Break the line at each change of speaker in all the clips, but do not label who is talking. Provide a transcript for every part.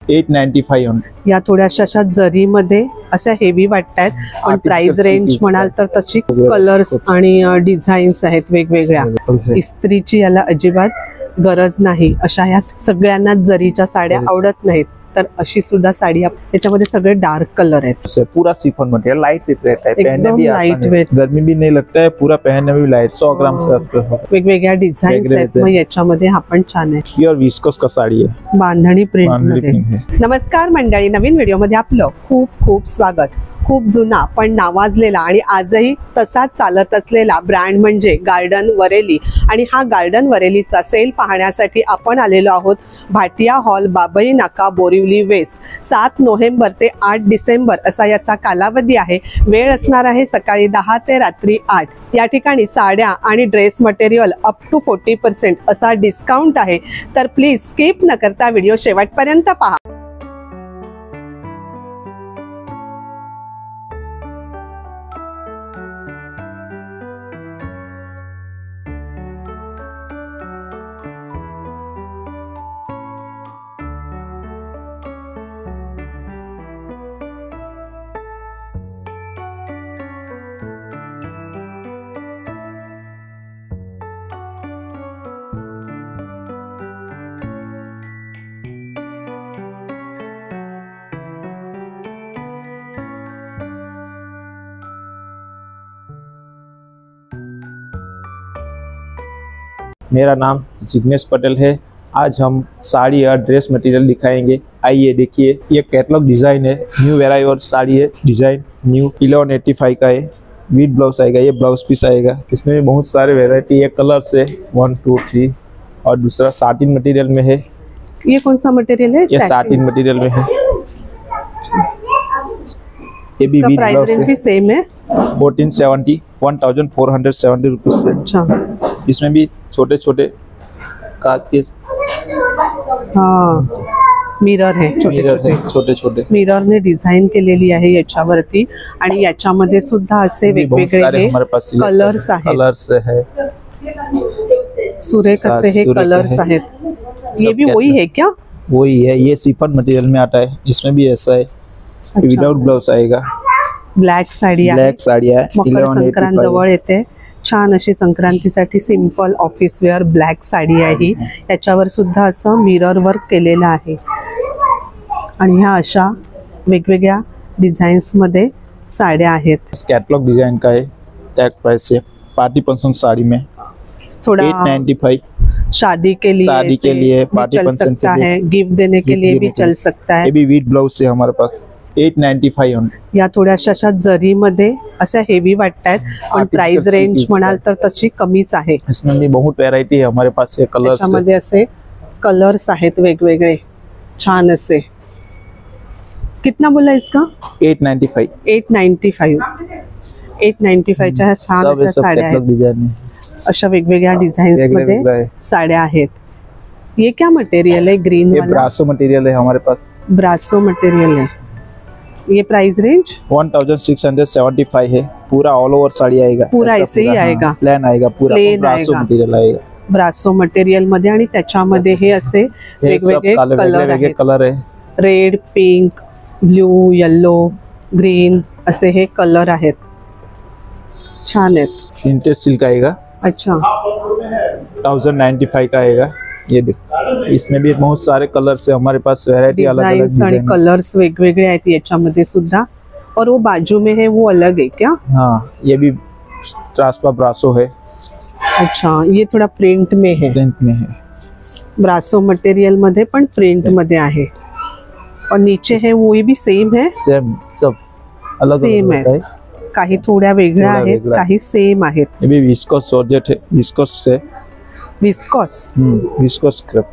895 on.
या थोड्याशा अशा जरी मध्ये अशा हेवी वाटतात, पण प्राइस रेंज म्हणाल तर तशी कलर्स आणि डिझाईन्स आहेत वेगवेगळ्या. इस्त्रीची याला अजिबात गरज नाही. अशा या सगळ्यांना जरीच्या साड्या आवडत नाहीत, तर अशी सुद्धा साडी याच्यामध्ये सगळे डार्क कलर आहेत.
पूरा शिफॉन मटेरियल लाइट वेट रहता है, पहनने भी
लाइट
आसान
वेट,
है, गर्मी भी नहीं लगता है, पूरा पहनने में भी लाइट 100 ग्राम से आसपास.
वेगवेगळ्या डिझाईन्स आहेत. मग याच्यामध्ये हा पण छान आहे,
प्योर विस्कोस का साड़ी है,
बांधणी प्रिंट मध्ये.
है.
नमस्कार मंडळी, नवीन व्हिडिओ मध्ये आपलं खूप खूप स्वागत. खूप जुना पण नावाजलेला आणि आजही तसाच चालत असलेला ब्रँड म्हणजे गार्डन वरेली. आणि हा गार्डन वरेलीचा सेल पाहण्यासाठी आपण आलेलो आहोत भाटिया हॉल, बाबई नाका, बोरिवली वेस्ट. 7 नोव्हेंबर ते 8 डिसेंबर असा याचा कालावधी आहे. वेळ असणार आहे सकाळी 10 ते रात्री 8. या ठिकाणी साड्या आणि ड्रेस मटेरियल अप टू 40% असा डिस्काउंट आहे. तर प्लीज स्किप न करता व्हिडिओ शेवटपर्यंत पहा.
मेरा नाम जिग्नेश पटेल है. आज हम साड़ी और ड्रेस मटेरियल दिखाएंगे. आइए देखिए, ये कैटलॉग डिज़ाइन है, न्यू वेराई और साड़ी है. डिज़ाइन न्यू 1185 का है. विद ब्लाउज आएगा, ये ब्लाउज पीस आएगा. इसमें भी बहुत सारे वेराइटी है, कलर्स है 1 2 3. और दूसरा साटिन मटेरियल में है.
ये कौन सा मटेरियल है?
ये साटिन मटेरियल में है. ये भी विद
प्राइस रेंज भी सेम है,
1470 1470 रुपीज.
अच्छा,
इसमें भी छोटे छोटे कांच के
मिरर है,
छोटे छोटे
मिरर ने डिझाईन केलेली आहे याच्यावरती. आणि याच्यामध्ये सुद्धा असे वेगवेगळे कलर्स आहेत. सुरेख असे हे कलर्स आहेत. ये भी वही है क्या?
वही है, ये शिफॉन मटेरियल में आता है. इसमें भी ऐसा है, विदाउट ब्लाउज आएगा.
ब्लॅक साडी आहे,
ब्लॅक साडी आहे.
मकर संक्रांत जवळ येते. छान अशी संक्रांतीसाठी सिंपल ऑफिस वेअर ब्लॅक साडी आहे ही. याच्यावर सुद्धा असं मिरर वर्क केलेलं आहे. आणि ह्या अशा वेगवेगळ्या डिझाईन्स मध्ये साड्या आहेत.
कैटलॉग डिजाइन का है, टैग प्राइस है. पार्टी फंक्शन साड़ी में
थोड़ा
895.
शादी के लिए
पार्टी फंक्शन
के लिए, गिफ्ट देने के लिए भी चल सकता है.
ये भी विद ब्लाउज से हमारे पास 895 on.
या थोड्याशा अशा जरी मध्ये अशा हेवी वाटतात, पण प्राइस रेंज म्हणाल तर तशी कमीच आहे.
इसमें भी बहुत वैरायटी है हमारे पास. ये कलर्स,
त्यामध्ये असे कलर्स आहेत वेगवेगळे छान असे. कितना बोला इसका?
895.
895 च्या छान अशा साड्या आहेत. अशा वेगवेगळ्या डिझाईन्स मध्ये साड्या आहेत. ये क्या मटेरियल है? ग्रीन वाला
ब्रासो मटेरियल है हमारे पास.
ब्रासो मटेरियल है. ये प्राइस रेंज
1675 है. पूरा ऑल ओवर साड़ी आएगा,
पूरा ऐसे ही आएगा,
प्लेन आएगा, पूरा ब्रासो मटेरियल आएगा.
ब्रासो मटेरियल मध्ये. आणि त्याच्यामध्ये हे असे वेगवेगळे
कलर आहे.
Red, pink, blue, yellow, green असे हे कलर आहेत. छान आहेत.
प्रिंटेड सिल्क आएगा.
अच्छा,
1095 का आएगा. ये देखो, इसमें भी बहुत सारे कलर्स है हमारे पास. वैरायटी अलग अलग
डिजाइन कलर्स वेगवेगळे आहेत याच्यामध्ये सुद्धा. और वो बाजू में है वो अलग है क्या?
हाँ, ये भी ट्रांसफर ब्रासो है.
अच्छा, ये थोड़ा प्रिंट में है.
प्रिंट में है.
ब्रासो मटेरियल मध्ये पण प्रिंट मध्ये आहे. और नीचे है वो भी सेम है.
सेम, सब अलग
सेम है. काही थोड्या वेगळ्या आहेत, काही सेम आहेत.
ये भी विस्कोस जॉर्जेट है. विस्कोस से विस्कोस क्रेप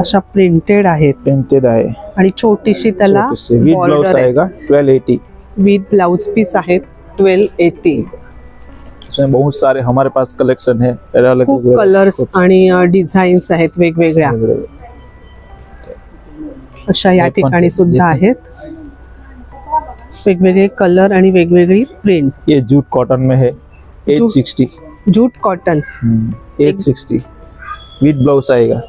अशा प्रिंटेड आहेत.
प्रिंटेड आहे.
आणि छोटीशी त्याला
विद ब्लाउज आएगा 1280.
विद ब्लाउज पीस आहे 1280.
इसमें बहुत सारे हमारे पास कलेक्शन है.
खूप कलर्स आणि डिझाईन्स आहेत वेगवेगळ्या. अशा या ठिकाणी सुद्धा आहेत वेगवेगळे कलर आणि वेगवेगळी प्रिंट.
ये जूट कॉटन में है 860.
जूट कॉटन
860 विद ब्लाउज आएगा.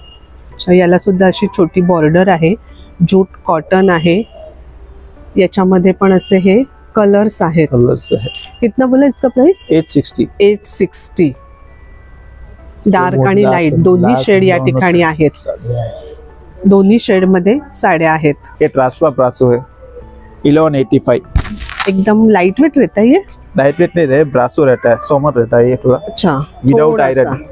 अच्छा, याला सुद्धा अशी छोटी बॉर्डर आहे, जूट कॉटन आहे, याच्यामध्ये पण असे हे कलर्स आहेत.
कलर्स है.
कितना बोला इसका प्राइस?
860.
860. डार्क आणि लाईट दोन्ही शेड या ठिकाणी आहेत. दोन्ही शेड मध्ये साड्या आहेत.
ये ट्रांसफर ब्रासो है 1185.
एकदम लाइट वेट रहता है ये.
लाइट वेट नहीं रहे, ब्रासो रहता है, सोमर रहता है ये थोड़ा.
अच्छा,
without iron.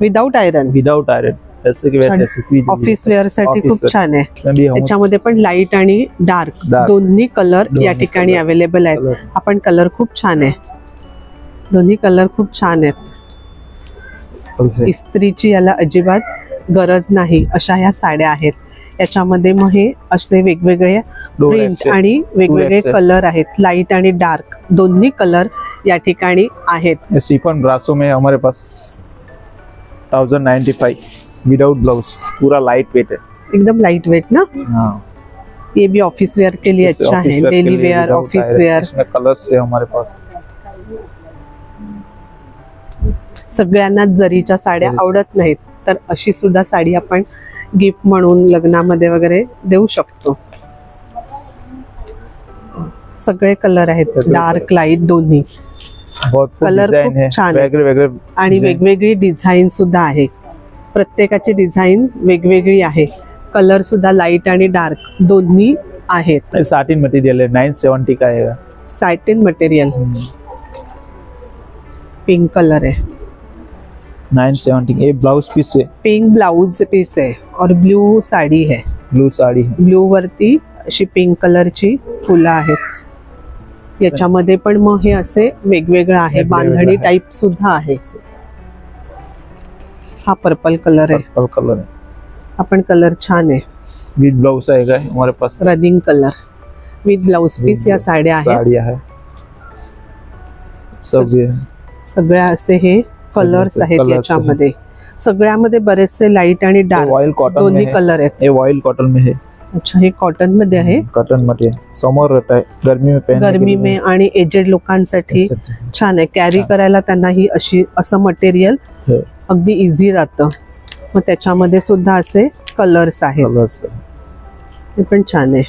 Without iron.
Without iron. जैसे की वैसे सूखी
ऑफिस वेअर साठी खूप छान आहे. त्याच्यामध्ये पण लाईट आणि डार्क दोन्ही कलर या ठिकाणी अवेलेबल आहेत. आपण कलर खूप छान आहे, दोन्ही कलर खूप छान आहेत. इस्त्रीची याला अजिबात गरज नाही अशा ह्या साड्या आहेत. याच्यामध्ये मग हे असे वेगवेगळे प्रिंट आणि वेगवेगळे कलर आहेत, लाईट आणि डार्क दोन्ही कलर या ठिकाणी आहेत.
शिफॉन ब्रासो में हमारे पास 1095 विदाउट ब्लाउज, पूरा लाइट वेट है,
एकदम लाइट वेट ना.
हाँ,
ये भी ऑफिस वेयर के लिए अच्छा है, डेली वेयर, ऑफिस वेयर.
इसमें कलर्स है हमारे पास.
सगळ्यांना जरीच्या साड्या आवडत नाहीत, तर अशी सुद्धा साडी आपण गिफ्ट म्हणून लग्नामध्ये वगैरे देऊ शकतो. सगळे कलर आहेत, डार्क लाईट दोन्ही. कलर खूप छान आणि वेगवेगळी डिझाईन सुद्धा आहे. प्रत्येकाची डिझाईन वेगवेगळी आहे. कलर सुद्धा लाईट आणि डार्क दोन्ही आहेत.
सैटिन मटेरियल है, 970 का आएगा.
सैटिन मटेरियल, पिंक कलर है,
970. ये ब्लाउज पीस है,
पिंक ब्लाउज पीस है और ब्लू साड़ी है.
ब्लू साड़ी है.
ब्लू वरती अशी पिंक कलरची फुलं आहेत. याच्यामध्ये पण मग हे असे वेगवेगळं आहे, बांधणी टाइप सुद्धा आहे. हा पर्पल कलर है.
पर्पल कलर है.
आपण कलर छान आहे.
विद ब्लाउज आएगा हमारे पास,
running colour with blouse piece या साड्या आहेत.
साड़ियां है सब. ये
सगळ्या असे हे कलर्स आहेत याच्यामध्ये. सगळ्यामध्ये बरेचसे लाईट आणि डार्क
ऑयल कॉटन
दोन्ही कलर आहेत.
ये ऑयल कॉटन में है.
अच्छा, हे कॉटन मध्ये आहे.
कॉटन मटेरियल समर रहता है, गर्मी में पहनने
गर्मी में आणि एजेड लोकांसाठी छान आहे. कॅरी करायला त्यांना ही अशी असं मटेरियल अगदी इझी जातं. मग त्याच्यामध्ये सुद्धा असे कलर्स आहेत.
कलर्स
हे पण छान आहे,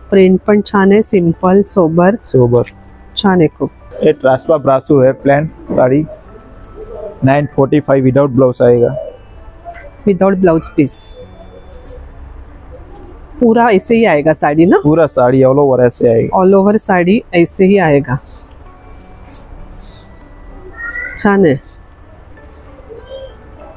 प्रिंट पण छान आहे, सिंपल सोबर
सोबर
छान आहे खूप.
ये ट्रांसफर ब्रासो है, प्लेन साड़ी 945 विदाउट ब्लाउज आएगा.
विदाउट ब्लाउज पीस, पूरा ऐसे ही आएगा साड़ी ना.
पूरा साड़ी ऑल ओवर ऐसे आएगा.
ऑल ओवर साड़ी ऐसे ही आएगा. छान है.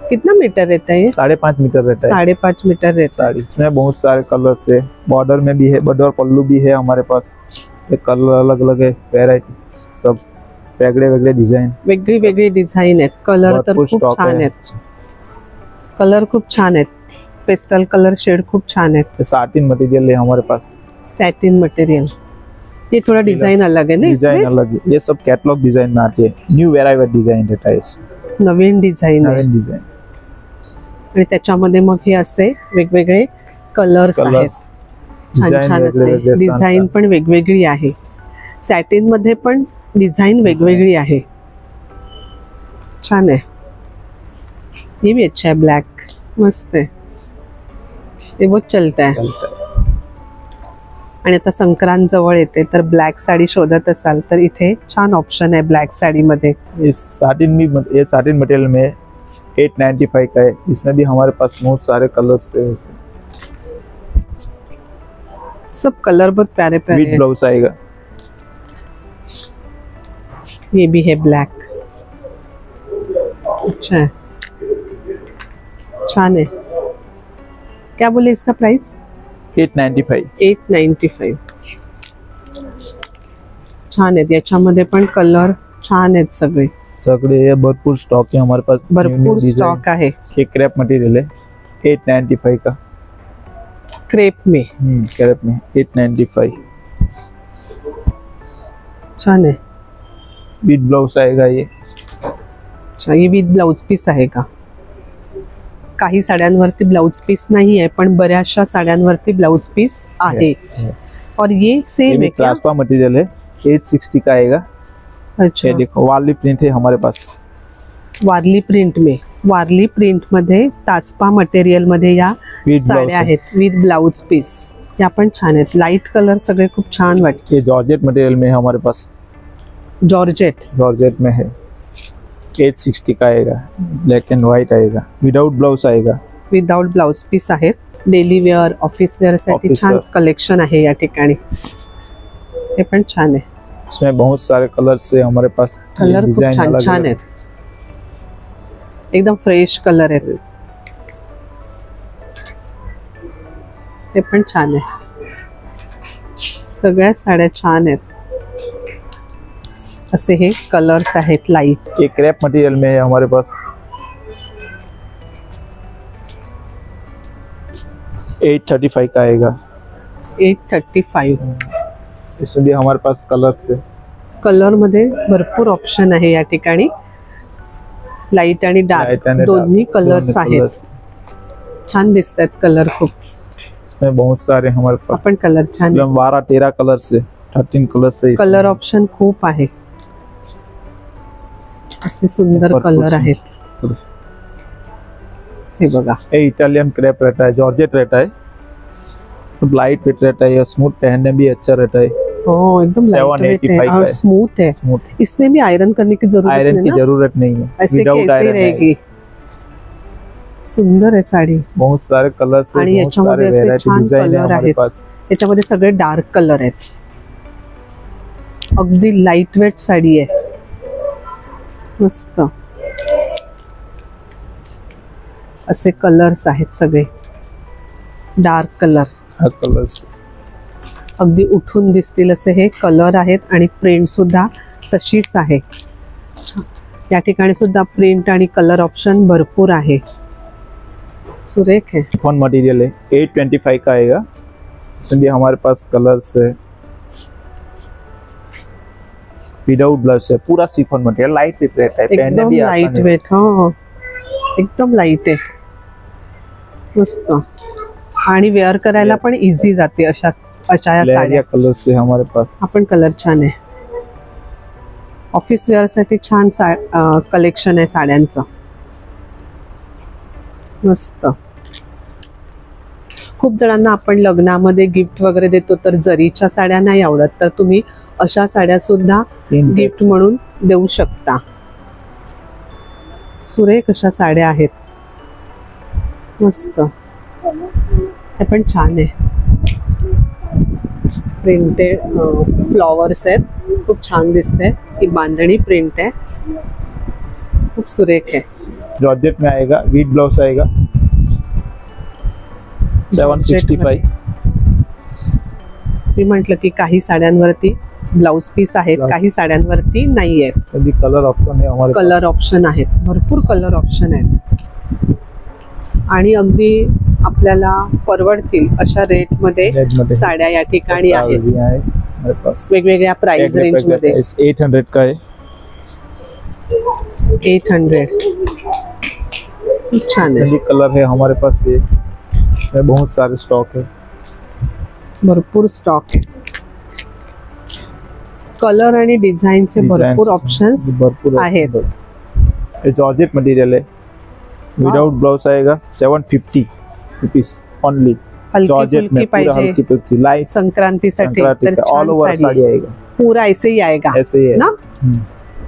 कितना मीटर रहता है ये?
5.5 मीटर रहता है.
5.5 मीटर रहता है
साड़ी. इसमें बहुत सारे कलर्स है, बॉर्डर में भी है, बॉर्डर पल्लू भी है हमारे पास. ये कलर अलग अलग है, वेराइटी सब वेगळे वेगळे डिझाइन,
वेगळी वेगळी डिझाइन आहेत. कलर तर खूप छान आहेत. कलर खूप छान आहेत. पेस्टल कलर शेड खूप छान है.
सैटिन मटेरियल है हमारे पास.
सैटिन मटेरियल, ये थोड़ा डिजाइन अलग है ना.
डिजाइन अलग है, ये सब कैटलॉग डिजाइन में आती है. न्यू वेराइटी डिजाइन रहता है,
नवीन डिझाइन आहे.
नवीन डिजाइन.
आणि त्याच्यामध्ये मग हे असे वेगवेगळे कलर्स आहेत. छान छान असे डिझाइन पण वेगवेगळी आहे. सॅटिन मध्ये पण डिझाइन वेगवेगळी आहे. छान है. ये भी अच्छा है, ब्लैक मस्त है, ये बहुत चलता है. आणि आता संक्रांत जवळ येते, तर ब्लॅक साडी शोधत असाल तर इथे छान ऑप्शन आहे ब्लॅक साड़ी मध्ये.
ये साटिन मटेरियल में 895 का है. इसमें भी हमारे पास बहुत सारे कलर्स है.
सब कलर बहुत प्यारे प्यारे
विद ब्लाउज आएगा.
ये भी है ब्लैक, अच्छा है, छान है. क्या बोले इसका प्राइस?
895.
895. छान आहेत. याच्यामध्ये पण कलर छान आहेत सगळे.
सगळे भरपूर स्टॉक है हमारे पास.
भरपूर स्टॉक आहे.
ये क्रेप मटेरियल है 895 का.
क्रेप में,
क्रेप में 895.
छान है.
विद ब्लाउज आएगा ये.
अच्छा, ये विद ब्लाउज पीस आहे का? काही साड्यांवरती ब्लाउज पीस नाही आहे, पण बऱ्याचशा साड्यांवरती ब्लाउज पीस आहे. और ये सेम है क्या?
ट्रांसफर मटेरियल है, 860 का आएगा.
अच्छा,
ये देखो वार्ली प्रिंट है हमारे पास.
वार्ली प्रिंट में वारली प्रिंट मध्ये तासपा मटेरियल मध्ये या
With blouse
साड्या आहेत विथ ब्लाउज पीस. या पण छान आहेत. लाईट कलर सगळे खूप छान वाटते.
ये जॉर्जेट मटेरियल में है हमारे पास,
जॉर्जेट
जॉर्जेट में है. 860 का आएगा, ब्लैक एंड व्हाइट आएगा, विदाउट ब्लाउज आएगा.
विदाउट ब्लाउज पीस आहेत. डेली वेअर ऑफिस वेअर साठी
Office
छान
wear.
कलेक्शन आहे या ठिकाणी. हे पण छान आहे.
इसमें बहुत सारे कलर्स है हमारे पास.
कलर खूप
डिजाइन
छान
अलग
छान
अलग.
आहेत. एकदम फ्रेश कलर आहेत. हे पण छान आहे. सगळ्या साड्या छान आहेत. असे हे कलर्स आहेत लाईट.
ये क्रैप मटेरियल में है हमारे पास. 835 का आएगा.
835.
इसमें भी हमारे पास कलर्स है.
कलर मध्ये भरपूर ऑप्शन आहे या ठिकाणी. लाईट आणि
Light
डार्क
आणि
दोन्ही
dark,
कलर्स
दोन्ही
आहेत.
colours.
छान दिसतात कलर खूप.
इसमें बहुत सारे हमारे पास.
आपण कलर छान.
12-13 कलर्स है, 13 कलर्स है.
कलर ऑप्शन खूप आहे. असे सुंदर
भरपूर
कलर
सुंदर.
आहेत. हे बघा.
ये इटालियन क्रेप रहता है, जॉर्जेट रहता है, तो लाइट वेट रहता है, स्मूथ पहनने भी अच्छा रहता है.
हो एकदम
785 का है.
स्मूथ है.
स्मूथ.
इसमें भी आयरन करने की जरूरत
आयरन
नहीं
की
ना.
जरूरत नहीं है,
ऐसे की
विदाउट
ऐसे ही
आयरन
रहेगी. सुंदर आहे साडी.
बहुत सारे कलर्स है,
आणि
बहुत सारे
याच्यामध्ये असे
वेरायटी
छान
डिजाइन है
कलर
हमारे
आहेत.
पास.
याच्यामध्ये सगळे डार्क कलर आहेत. अगदी लाईट वेट साडी आहे. मस्त असे कलर्स आहेत सगळे डार्क कलर.
हा कलर्स
अगदी उठून दिसतील असे हे कलर आहेत आणि प्रिंट सुद्धा तशीच आहे. या ठिकाणी सुद्धा प्रिंट आणि कलर ऑप्शन भरपूर आहे. सुरेख है.
शिफॉन मटेरियल है, 825 का आएगा. इसमें भी हमारे पास कलर्स है, विदाउट ब्लाउज है, पूरा शिफॉन मटेरियल, लाइट वेट रहता है, पहनने
एकदम
भी आसान
लाईट
है.
वेट. हा एकदम लाईट आहे. मस्त आणि वेअर करायला पण इझी जाते अशा अशा या साड्या.
लेरिया कलर्स है हमारे पास.
हा पण कलर छान आहे. ऑफिस वेअर साठी छान कलेक्शन आहे साड्यांचं. मस्त. खूप जणांना आपण लग्नामध्ये गिफ्ट वगैरे देतो तर जरीच्या साड्या नाही आवडत, तर तुम्ही अशा साड्या सुद्धा गिफ्ट म्हणून देऊ शकता. सुरेख अशा साड्या आहेत. मस्त. हे पण छान आहे. प्रिंटेड फ्लॉवर्स आहेत. खूप छान दिसते. ही बांधणी प्रिंट आहे. खूप सुरेख आहे.
जॉर्जेट में आएगा, विद ब्लाउज आएगा, 765.
मी म्हटलं की काही साड्यांवरती ब्लाउज पीस आहेत, काही साड्यांवरती नाही आहेत.
सभी कलर ऑप्शन है हमारे पास.
कलर ऑप्शन आहेत. भरपूर कलर ऑप्शन आहेत आणि अगदी आपल्याला परवडतील अशा रेट मध्ये
रेट मध्ये
साड्या या ठिकाणी आहेत.
भी है हमारे पास.
वेगवेगळ्या प्राइस रेंज मध्ये.
800 का है.
800. खूप छान आहे.
सभी कलर है हमारे पास. ये इसमें बहुत सारे स्टॉक है.
भरपूर स्टॉक आहे. कलर आणि डिझाईनचे भरपूर ऑप्शन्स
भरपूर
आहेत.
ये जॉर्जेट मटेरियल है, विदाउट ब्लाउज आएगा, 750 रुपीस ओनली.
हलकी
जॉर्जेट
फुलकी
में पूरा
पाहिजे
हल्की फुल्की लाइट
संक्रांतीसाठी तर
ऑल
छान
ओवर
साडी
साड़ी
आहे.
आएगा.
पूरा ऐसे ही आएगा
ऐसे ही है.
ना.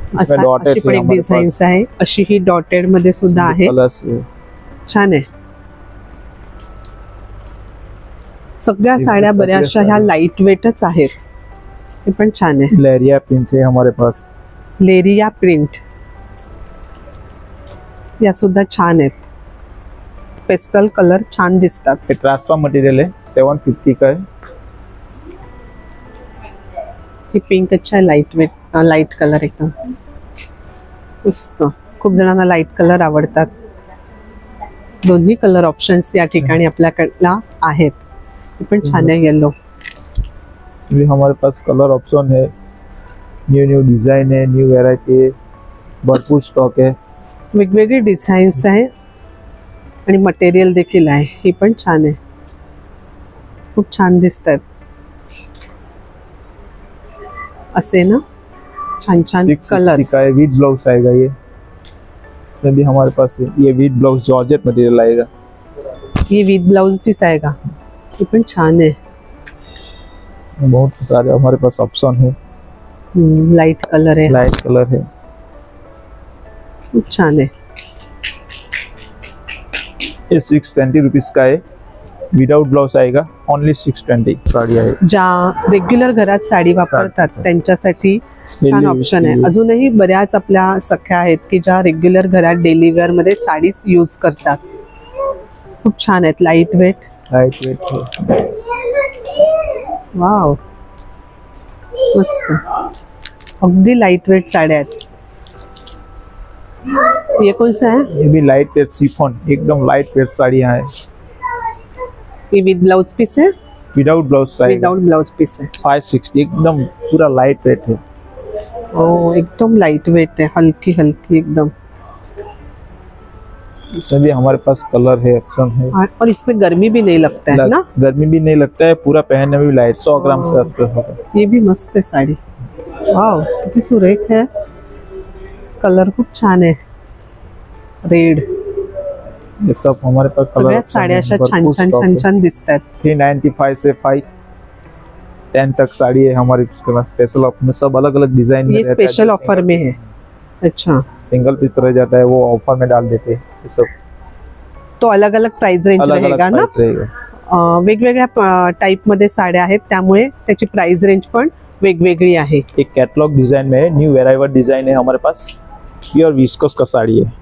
इसमें
असा
डॉटेड
अशी पण एक डिझाईन आहे. अशी ही डॉटेड मध्ये सुद्धा आहे.
कलर्स.
छान आहे. सगळ्या साड्या
सगळ्या
बऱ्याचशा ह्या
साड्या.
लाईट वेटच आहेत. हे पण छान आहे.
लेरिया प्रिंट है हमारे पास.
लेरिया प्रिंट या सुद्धा छान आहेत. पेस्टल कलर छान दिसतात.
ये ट्रांसफॉर्म मटेरियल है, 750 का है.
ही पिंक अच्छा आहे. लाईट वेट लाईट कलर एकदम मस्त. खूप जणांना लाईट कलर आवडतात. दोन्ही कलर ऑप्शन्स या ठिकाणी आपल्याकडला आहेत. हे पण छान आहे. येलो.
ये हमारे पास कलर ऑप्शन है, न्यू डिजाइन है, न्यू वैरायटी है, भरपूर स्टॉक है.
वेगवेगळी डिझाईन्स आहे आणि मटेरियल देखील आहे. ही पण छान आहे. खूप छान दिसतात असे ना. छान छान
660
कलर्स.
का है, विद ब्लाउज आएगा. ये इसमें भी हमारे पास ये विद ब्लाउज जॉर्जेट मटेरियल आएगा।
ये विद ब्लाउज पीस आएगा, ये पण छान आहे।
बहुत सारे हमारे पास ऑप्शन है।
लाइट कलर है,
लाइट कलर है,
खूप छान आहे।
ये 620 रुपीज का है, विदाउट ब्लाउज आएगा, ओनली 620 साड़ी आहे।
ज्या रेग्युलर घरात साडी वापरतात त्यांच्यासाठी छान ऑप्शन आहे। अजूनही बऱ्याच आपल्या सख्या आहेत की ज्या रेग्युलर घरात डेली वेअर मध्ये साडीज यूज करतात। खूप छान आहेत, लाईट वेट।
लाइट वेट
वाव, मस्त, अगदी लाईट वेट साड्या आहेत। ये कौन सा है?
ये भी लाइट वेट शिफॉन, एकदम लाइट वेट साड़ी है।
ये विद ब्लाउज पीस है,
विदाउट ब्लाउज आएगा,
विदाउट ब्लाउज पीस है।
560, एकदम पूरा लाइट वेट है।
ओ, एकदम लाइट वेट है, हल्की हल्की एकदम।
इसमें भी हमारे पास कलर है, ऑप्शन है,
और इसमें गर्मी भी नहीं लगता है ना?
गर्मी भी नहीं लगता है, पूरा पहनने में भी लाइट, 100 ग्राम से आसपास होगा।
ये भी मस्त है साड़ी। वाव, किती सुरेख है, कलर खूप छान है, रेड।
ये सब हमारे पास कलर
सगळ्या साड्या अशा छान छान छान छान दिसतात।
395 से 510 तक साड़ी है हमारे पास। स्पेशल ऑफर में सब अलग अलग डिजाइन में
ये स्पेशल ऑफर में है। अच्छा,
सिंगल पीस रह जाता है, वो ऑफर में डाल देते हैं। ये सब
तो अलग अलग प्राइस रेंज
अलग
रहेगा
अलग
ना?
प्राइस रहेगा।
वेगवेगळ्या टाइप मध्ये साड्या आहेत, त्यामुळे त्याची प्राइस रेंज पण वेगवेगळी आहे।
एक कैटलॉग डिजाइन में है, न्यू वेराइवर डिजाइन है हमारे पास। प्योर विस्कोस का साड़ी है,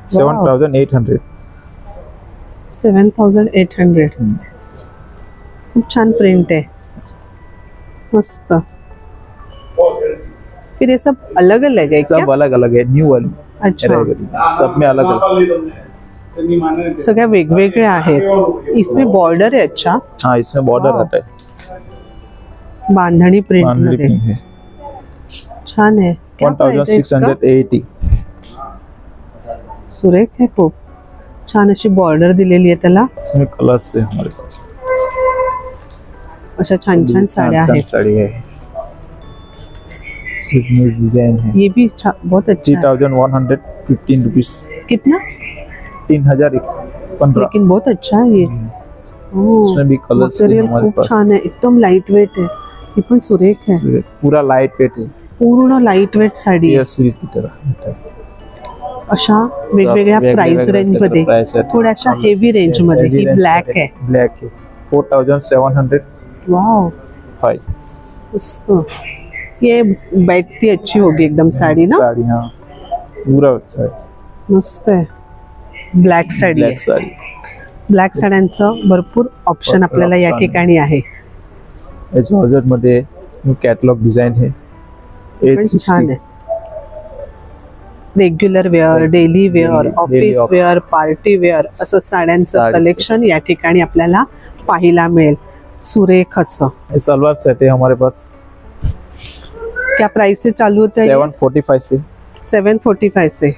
7800।
7800, खूप छान प्रिंट है, मस्त। फिर ये सब अलग अलग है क्या?
सब अलग अलग है, न्यू वाली।
अच्छा,
सब में अलग अलग,
सगळ्या वेगवेगळ्या आहेत। इसमें बॉर्डर है। अच्छा,
हाँ इसमें बॉर्डर आता है,
बांधणी प्रिंट
बांधणी
मध्ये
प्रिंट है।
छान है। क्या प्राइस है इसका?
1680।
सुरेख है, खूप छान अशी बॉर्डर दिलेली आहे त्याला।
इसमें कलर्स है हमारे पास,
अशा छान छान साड्या आहेत।
साड़ी है, डिजाइन है।
ये भी बहुत अच्छा है।
3115 रुपीज।
कितना?
3015।
लेकिन बहुत अच्छा है ये।
इसमें भी कलर्स है
मटेरियल
हमारे
खूप
पास।
छान है, एकदम लाइट वेट है, ये पण सुरेख है,
पूरा लाइट वेट है,
पूर्ण लाइट वेट साडी
प्योर
आहे।
सिल्क की तरह।
अशा वेगवेगळ्या प्राइस रेंज मध्ये, थोड्याशा हेवी रेंज मध्ये। ही ब्लॅक है,
ब्लैक है, 4705।
वाव, मस्त। ये बैठती अच्छी होगी एकदम साड़ी ना?
साड़ी, हाँ पूरा अच्छा है,
मस्त आहे। ब्लॅक साडी आहे।
ब्लैक साड़ी।
ब्लॅक साड्यांचं भरपूर ऑप्शन आपल्याला या ठिकाणी आहे।
जॉर्जेट मध्ये न्यू कॅटलॉग डिझाइन है,
पण छान आहे। Regular wear, daily wear, office wear, party wear असं साड्यांचं कलेक्शन या ठिकाणी आपल्याला पाहायला मिळेल। सुरेख असं।
ये सलवार सेट है हमारे पास।
क्या प्राइस से चालू होता है?
745 से।
745 से।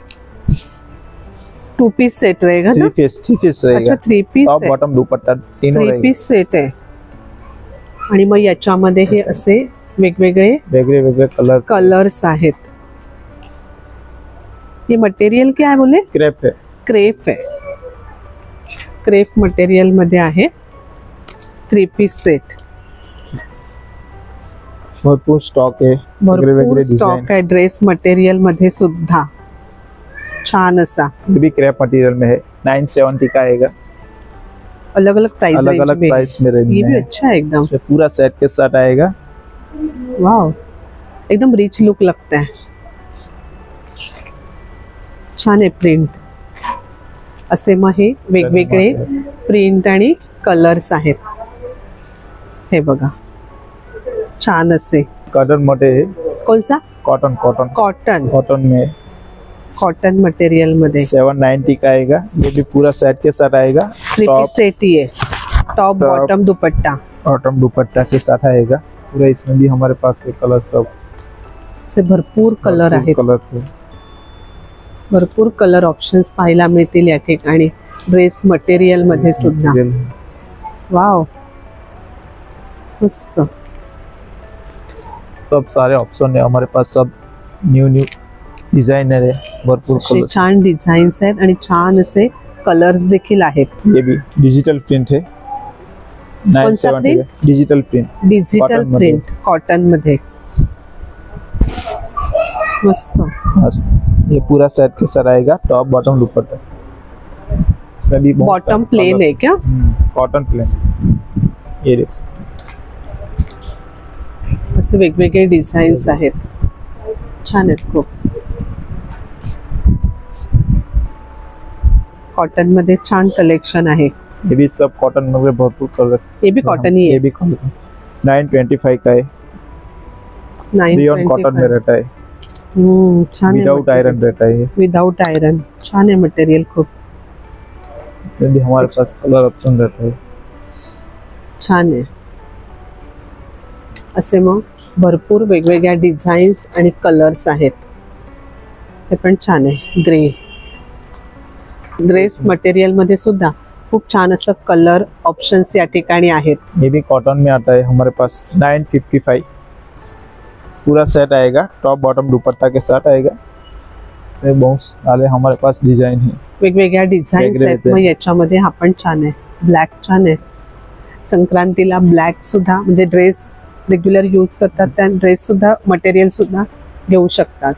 2 पीस सेट रहेगा ना?
3 पीस रहेगा।
अच्छा, 3 पीस
टॉप बॉटम दुपट्टा तीनों
3
रहेगा।
पीस सेट आहे। आणि मग याच्यामध्ये हे असे वेगवेगळे
वेगळे
कलर्स आहेत। ये मटेरियल क्या है बोले?
क्रेप है।
क्रेप है, क्रेप मटेरियल मध्ये आहे। 3 पीस सेट,
भरपूर स्टॉक है,
भरपूर स्टॉक आहे। ड्रेस मटेरियल मध्ये सुद्धा छान असा।
ये भी क्रेप मटेरियल में है, 970 का आएगा।
अलग अलग प्राइस
अलग अलग प्राइस में रेंज
ये
में
भी
है।
अच्छा है एकदम।
इसमें पूरा सेट के साथ आएगा।
वाव, एकदम रिच लुक लगता है, छान आहे प्रिंट। असे मग हे वेगवेगळे प्रिंट आणि कलर्स आहेत। हे बघा, छान असे
कॉटन मध्ये है।
कौन सा?
कॉटन कॉटन
कॉटन,
कॉटन में
कॉटन मटेरियल मध्ये
790 का आएगा। ये भी पूरा सेट के साथ आएगा।
3 पीस सेट ही है। टॉप बॉटम दुपट्टा,
बॉटम दुपट्टा के साथ आएगा पूरा। इसमें भी हमारे पास कलर सब
से भरपूर कलर आहेत।
कलर्स है,
भरपूर कलर ऑप्शन्स पाहायला मिळतील या ठिकाणी ड्रेस मटेरियल मध्ये सुद्धा। वाव, मस्त।
सब सारे ऑप्शन है हमारे पास, सब न्यू न्यू डिझायनर है, भरपूर
असे
कलर्स।
छान डिझाईन्स आहेत आणि छान असे कलर्स देखील आहेत।
ये भी डिजिटल प्रिंट है, 970
print?
Digital print,
digital
Cotton मध्ये।
प्रिंट कॉटन मध्ये मस्त।
ये पूरा सेट के साथ आएगा, टॉप बॉटम दुपट्टा। इसमें भी बहुत
बॉटम
सारे
प्लेन
colours।
आहे क्या?
Cotton plain. ये देखो,
असे वेगवेगळे डिझाईन्स आहेत, छान आहेत खूप। कॉटन मध्ये छान कलेक्शन आहे।
ये भी सब कॉटन में भरपूर कलर।
ये भी कॉटन ही
ये
है।
भी कॉटन 925 का है,
925
रियॉन कॉटन में रहता है,
छान
विदाउट आयरन रहता है।
विदाउट आयरन, छान आहे मटेरियल खूप
इसमें भी हमारे पास कलर ऑप्शन रहता है।
छान आहे। असे मग भरपूर वेगवेगळ्या डिझाईन्स आणि कलर्स आहेत। हे पण छान आहे, ग्रेस मटेरियल मध्ये सुद्धा खूप छान असं कलर ऑप्शन्स या ठिकाणी आहेत।
ये भी कॉटन में आता है हमारे पास, 955 पूरा सेट आएगा, टॉप बॉटम दुपट्टा के साथ आएगा। ये बहुत सारे हमारे पास डिजाइन है,
वेगवेगळ्या डिझाईन्स
वेगळे
आहेत।
आहेत।
मग याच्यामध्ये हा पण छान आहे, ब्लॅक छान आहे। संक्रांतीला ब्लॅक सुद्धा म्हणजे ड्रेस रेग्युलर यूज करतात त्या ड्रेस सुद्धा मटेरियल सुद्धा घेऊ शकतात।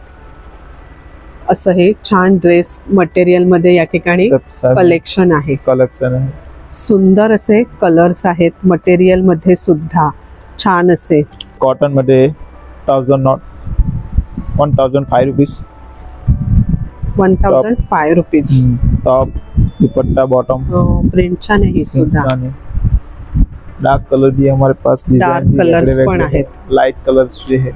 असं हे छान ड्रेस मटेरियल मध्ये या ठिकाणी
सब सारे
कलेक्शन आहे।
कलेक्शन है।
सुंदर असे कलर्स आहेत मटेरियल मध्ये सुद्धा, छान असे।
कॉटन मध्ये 1005 रुपीज,
1005 रुपीज।
टॉप दुपट्टा बॉटम।
प्रिंट छान आहे ही सुद्धा।
डार्क कलर भी है हमारे पास,
डार्क कलर्स पण आहेत,
लाइट कलर्स भी है।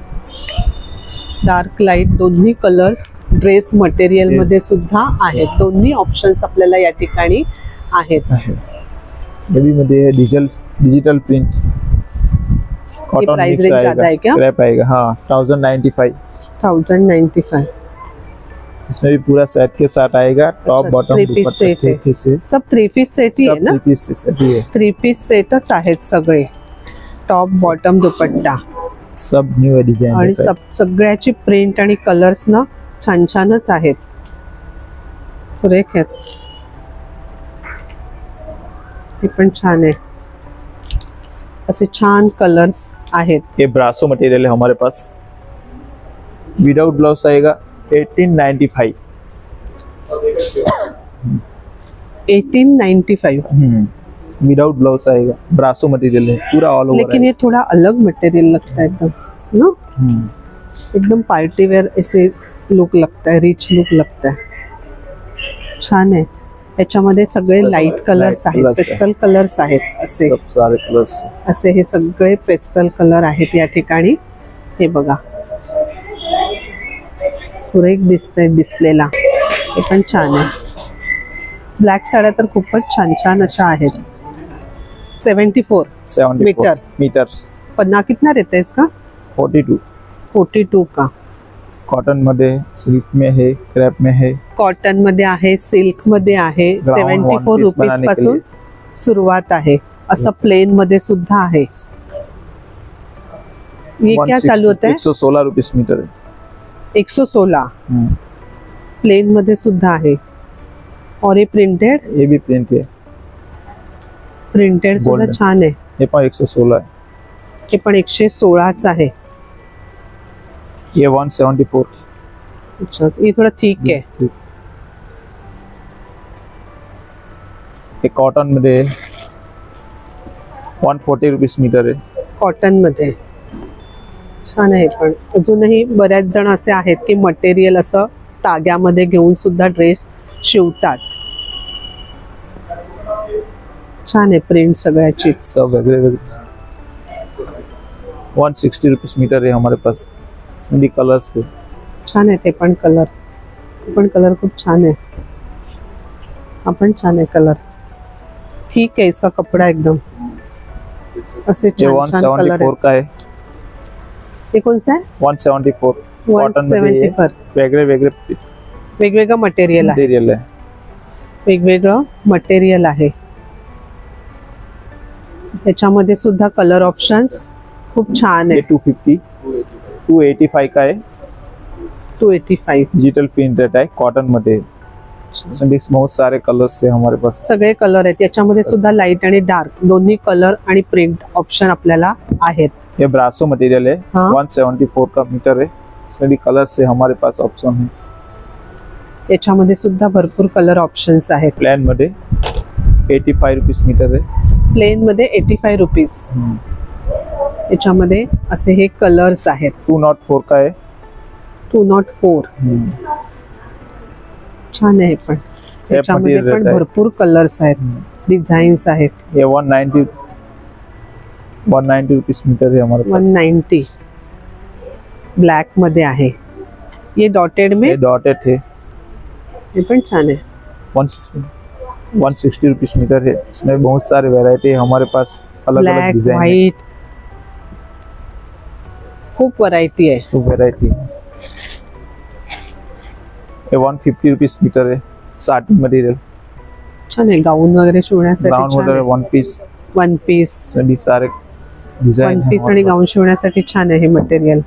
डार्क लाईट दोन्ही कलर्स ड्रेस मटेरियल मध्ये सुद्धा आहेत। दोन्ही ऑप्शन्स आपल्याला या ठिकाणी आहेत।
ये मध्ये है digital print, cotton
price
mix
range ज्यादा है क्या?
क्रैप आएगा, हाँ 1095।
1095
इसमें भी पूरा सेट के साथ आएगा, टॉप
अच्छा,
बॉटम
3 पीस
दुपट्टा
सेट है।
3 पीस है,
सब 3 पीस सेट ही आहे
सब
ना?
3 पीस सेट ही है,
3 पीस सेटच आहेत सगळे, टॉप बॉटम दुपट्टा
सब न्यू डिजाइन
आणि सगळ्याची प्रिंट आणि कलर्स ना छान छानच आहेत, सुरेख आहेत। हे पण छान आहे, असे छान कलर्स आहेत।
ये ब्रासो मटेरियल है हमारे पास, विदाउट ब्लाउज आएगा 1895।
1895
विदाउट ब्लाउज आएगा, ब्रासो मटेरियल है पूरा ऑल ओवर।
लेकिन ये थोड़ा अलग मटेरियल लगता है एकदम ना, एकदम पार्टी वेयर ऐसे लुक लगता है, रिच लुक लगता है, छान आहे। याच्यामध्ये सगळे लाईट कलर्स आहेत, पेस्टल कलर्स आहेत, असे
सब सारे कलर्स,
असे हे सगळे पेस्टल कलर आहेत या ठिकाणी। हे बघा सुरेख दिसतंय डिस्प्लेला, हे पण छान आहे। ब्लॅक साड्या तर खूपच छान छान अशा आहेत। 74
मीटर्स।
पन्ना कितना रहता है इसका?
42
का।
कॉटन मध्ये, सिल्क में है, क्रैप में है,
कॉटन मध्ये आहे, सिल्क मध्ये आहे। 74 रुपीज पासून सुरुवात आहे। असं प्लेन मध्ये सुद्धा आहे। ये क्या चालू होता है?
116 रुपीस मीटर है।
116 प्लेन मध्ये सुद्धा आहे। और ये प्रिंटेड,
ये भी प्रिंट है,
प्रिंटेड सुद्धा
Golden.
छान आहे।
ये पण 116 है।
हे पण 116च आहे।
ये 174।
अच्छा, ये थोड़ा ठीक है।
ये कॉटन मध्ये 140 रुपीस मीटर है।
कॉटन मध्ये छान आहे। पण अजूनही बऱ्याच जण असे आहेत की मटेरियल असं ताग्यामध्ये घेऊन सुद्धा ड्रेस शिवतात। छान आहे प्रिंट सगळ्याची।
सब वेगळे 160 रुपीस मीटर है हमारे पास। इसमें भी कलर्स है,
छान आहे ते पण कलर, खूप छान आहे। हा पण छान आहे कलर, ठीक है इसका कपड़ा एकदम ऐसे
ये
छान छान कलर
174 का है।
ये कौन सा है?
174 कॉटन मध्ये
174
वेगळे
वेगवेगळं मटेरियल आहे,
मटेरियल है।
वेगवेगळं मटेरियल आहे। याच्यामध्ये सुद्धा कलर ऑप्शन्स खूप छान
ये
आहे।
285 का है।
285
डिजिटल प्रिंट आहे, कॉटन मध्ये। इसमें भी बहुत सारे कलर्स है हमारे पास।
सगळे कलर आहेत याच्यामध्ये सुद्धा लाईट आणि डार्क दोन्ही कलर आणि प्रिंट ऑप्शन आपल्याला आहेत।
ये ब्रासो मटेरियल है,
हाँ।
174 का मीटर है। इसमें भी कलर्स है हमारे पास ऑप्शन है।
याच्यामध्ये सुद्धा भरपूर कलर ऑप्शन्स आहेत।
प्लेन मध्ये 85 रुपीस मीटर है।
प्लेन मध्ये 85 रुपीज। याच्यामध्ये असे हे कलर्स आहेत।
204 का है।
204 छान आहे पण याच्यामध्ये पण भरपूर कलर्स आहेत, डिझाईन्स आहेत।
ये 190 रुपीस मीटर है हमारे पास।
190 ब्लैक मध्ये आहे। ये डॉटेड में,
ये डॉटेड है,
ये पण छान है।
160 रुपीस मीटर है। इसमें बहुत सारे वैरायटी है हमारे पास, अलग अलग
ब्लैक
डिजाइन,
व्हाइट खूप वैरायटी है।
सब वैरायटी। ये 150 रुपीस मीटर है, साटी मटेरियल।
छान है, गाउन वगैरे शिवण्यासाठी
ब्राउन
छान
मटेरियल,
आहे।
वन पीस,
वन पीस,
सभी सारे डिजाइन
वन पीस आणि गाउन शिवण्यासाठी छान आहे हे मटेरियल।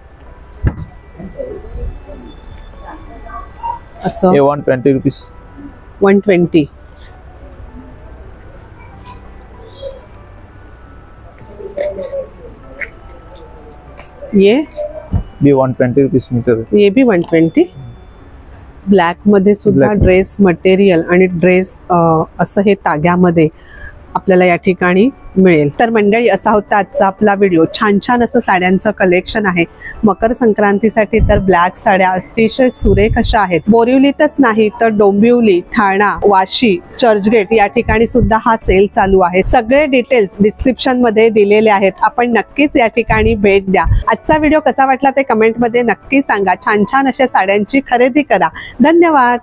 असं
ये 120 रुपीस।
120 ये
भी 120 रुपीस मीटर है।
ये भी 120। ब्लॅक मध्ये सुद्धा
Black.
ड्रेस मटेरियल आणि ड्रेस असं हे ताग्यामध्ये आपल्याला या ठिकाणी मिळेल। तर मंडळी असा होता आजचा आपला व्हिडिओ। छान छान असं साड्यांचं कलेक्शन आहे मकर संक्रांतीसाठी। तर ब्लॅक साड्या अतिशय सुरेख अशा आहेत। बोरिवलीतच नाही तर डोंबिवली, ठाणा, वाशी, चर्चगेट या ठिकाणी सुद्धा हा सेल चालू आहे। सगळे डिटेल्स डिस्क्रिप्शन मध्ये दिलेले आहेत, आपण नक्कीच या ठिकाणी भेट द्या। आजचा व्हिडिओ कसा वाटला ते कमेंट मध्ये नक्की सांगा। छान छान अशा साड्यांची खरेदी करा। धन्यवाद।